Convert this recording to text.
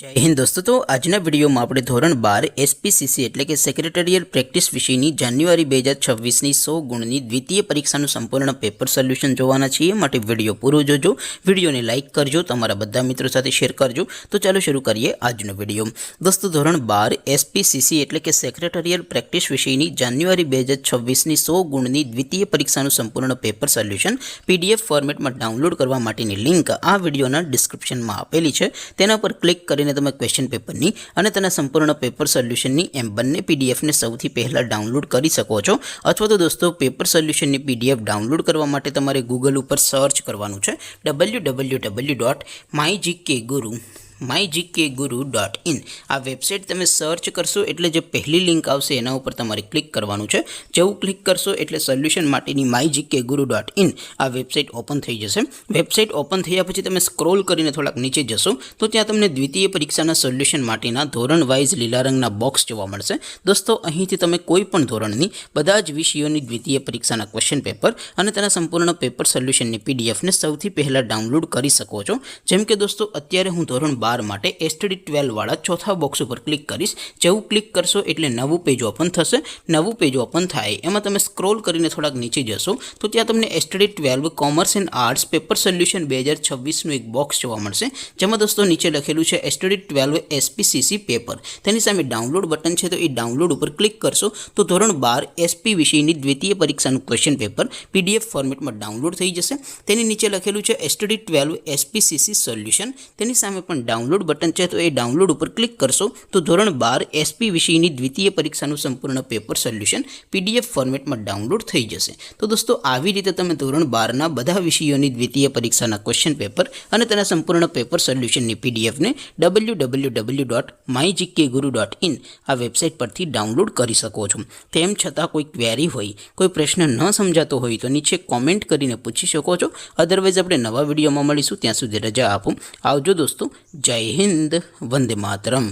जय हिंद दोस्तों। तो आजना वीडियो में આપણે ધોરણ 12 એસપીસીસી એટલે કે સેક્રેટરીયલ પ્રેક્ટિસ વિષયની જાન્યુઆરી 2026ની 100 ગુણની દ્વિતીય પરીક્ષાનું સંપૂર્ણ પેપર સોલ્યુશન જોવાના છીએ। માટે વિડિયો પૂરો જોજો, વિડિયોને લાઈક કરજો, તમારા બધા મિત્રો સાથે શેર કરજો। તો ચાલો શરૂ કરીએ આજનો વિડિયો। દોસ્તો ધોરણ 12 એસપીસીસી એટલે કે સેક્રેટરીયલ પ્રેક્ટિસ વિષયની જાન્યુઆરી 2026ની 100 ગુણની દ્વિતીય પરીક્ષાનું સંપૂર્ણ પેપર સોલ્યુશન પીડીએફ ફોર્મેટમાં ડાઉનલોડ કરવા માટેની લિંક આ વિડિયોના ડિસ્ક્રિપ્શનમાં આપેલી છે। તેના પર ક્લિક કરીને તમે ક્વેશ્ચન પેપરની અને તેના સંપૂર્ણ પેપર સોલ્યુશનની એમ બંને પીડીએફને સૌથી પહેલા ડાઉનલોડ કરી શકો છો। અથવા તો દોસ્તો પેપર સોલ્યુશનની પીડીએફ ડાઉનલોડ કરવા માટે તમારે ગૂગલ ઉપર સર્ચ કરવાનું છે www.mygkguru.in। આ વેબસાઇટ તમે સર્ચ કરશો એટલે જે પહેલી લિંક આવશે એના ઉપર તમારે ક્લિક કરવાનું છે। જેવું ક્લિક કરશો એટલે સોલ્યુશન માટેની mygkguru.in આ વેબસાઇટ ઓપન થઈ જશે। વેબસાઇટ ઓપન થયા પછી તમે સ્ક્રોલ કરીને થોડાક નીચે જશો તો ત્યાં તમને દ્વિતીય પરીક્ષાના સોલ્યુશન માટેના ધોરણ વાઇઝ લીલા રંગના બોક્સ જોવા મળશે। દોસ્તો અહીંથી તમે કોઈ પણ ધોરણની બધા જ વિષયોની દ્વિતીય પરીક્ષાના ક્વેશ્ચન પેપર અને તેના સંપૂર્ણ પેપર સોલ્યુશનની પીડીએફને સૌથી પહેલા ડાઉનલોડ કરી શકો છો। જેમ કે દોસ્તો અત્યારે હું ધોરણ 12 માટે એસટીડી 12 વાળા ચોથા બોક્સ ઉપર ક્લિક કરીશ। જેવું ક્લિક કરશો એટલે નવું પેજ ઓપન થશે। નવું પેજ ઓપન થાય એમાં તમે સ્ક્રોલ કરીને થોડાક નીચે જશો તો ત્યાં તમને STD 12 commerce and arts paper solution 2026નું એક બોક્સ જોવા મળશે। જેમાં દોસ્તો નીચે લખેલું છે એસટીડી 12 એસપીસીસી પેપર। તેની સામે ડાઉનલોડ બટન છે તો એ ડાઉનલોડ ઉપર ક્લિક કરશો તો ધોરણ 12 એસપી વિષયની દ્વિતીય પરીક્ષાનું ક્વેશ્ચન પેપર પીડીએફ ફોર્મેટમાં ડાઉનલોડ થઈ જશે। તેની નીચે લખેલું છે એસટીડી 12 એસપીસીસી સોલ્યુશન। તેની સામે પણ ડાઉનલોડ બટન છે તો એ ડાઉનલોડ ઉપર ક્લિક કરશો તો ધોરણ 12 એસપી વિષયની દ્વિતીય પરીક્ષાનું સંપૂર્ણ પેપર સોલ્યુશન પીડીએફ ફોર્મેટમાં ડાઉનલોડ થઈ જશે। તો દોસ્તો આવી રીતે તમે ધોરણ 12ના બધા વિષયોની દ્વિતીય પરીક્ષાના ક્વેશ્ચન પેપર અને તેના સંપૂર્ણ પેપર સોલ્યુશનની પીડીએફને www.mygkguru.in આ વેબસાઇટ પરથી ડાઉનલોડ કરી શકો છો। તેમ છતાં કોઈ ક્વેરી હોય, કોઈ પ્રશ્ન ન સમજાતો હોય તો નીચે કોમેન્ટ કરીને પૂછી શકો છો। અધરવાઇઝ આપણે નવા વિડીયોમાં મળીશું, ત્યાં સુધી રજા આપો। આવજો દોસ્તો। જય હિન્દ, વંદે માતરમ।